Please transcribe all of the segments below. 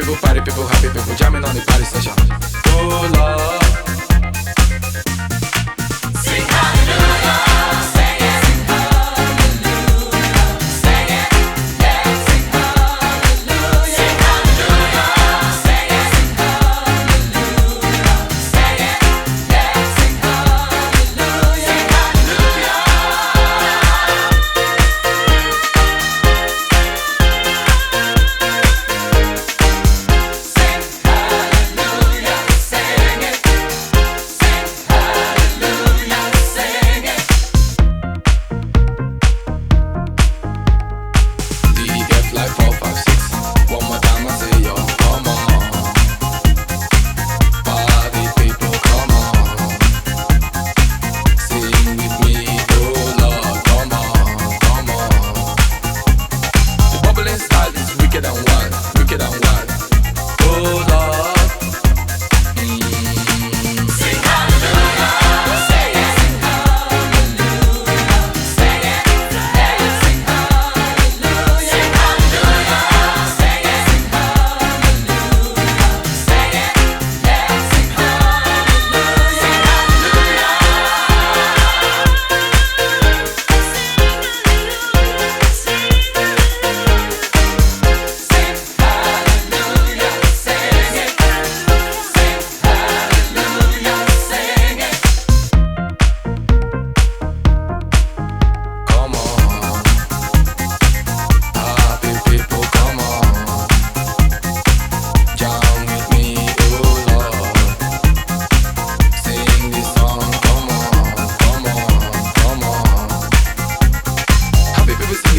people happy, people jamming on the party session. Oh Lord. Sing hallelujah, sing it. Sing hallelujah, sing it. Yeah, sing hallelujah. Sing hallelujah, sing it. Sing hallelujah, sing it. Yeah, sing hallelujah. Sing hallelujah.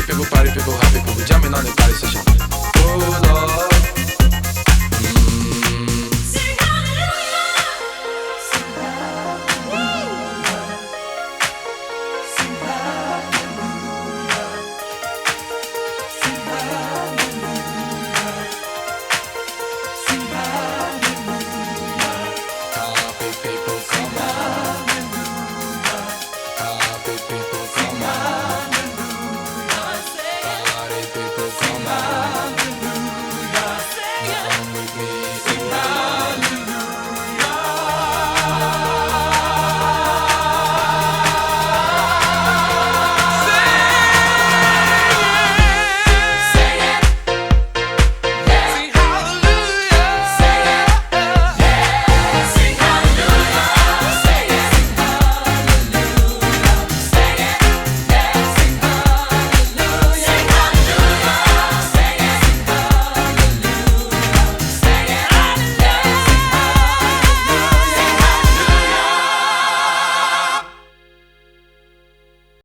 People party, people happy, people jamming on the party session. Oh Lord.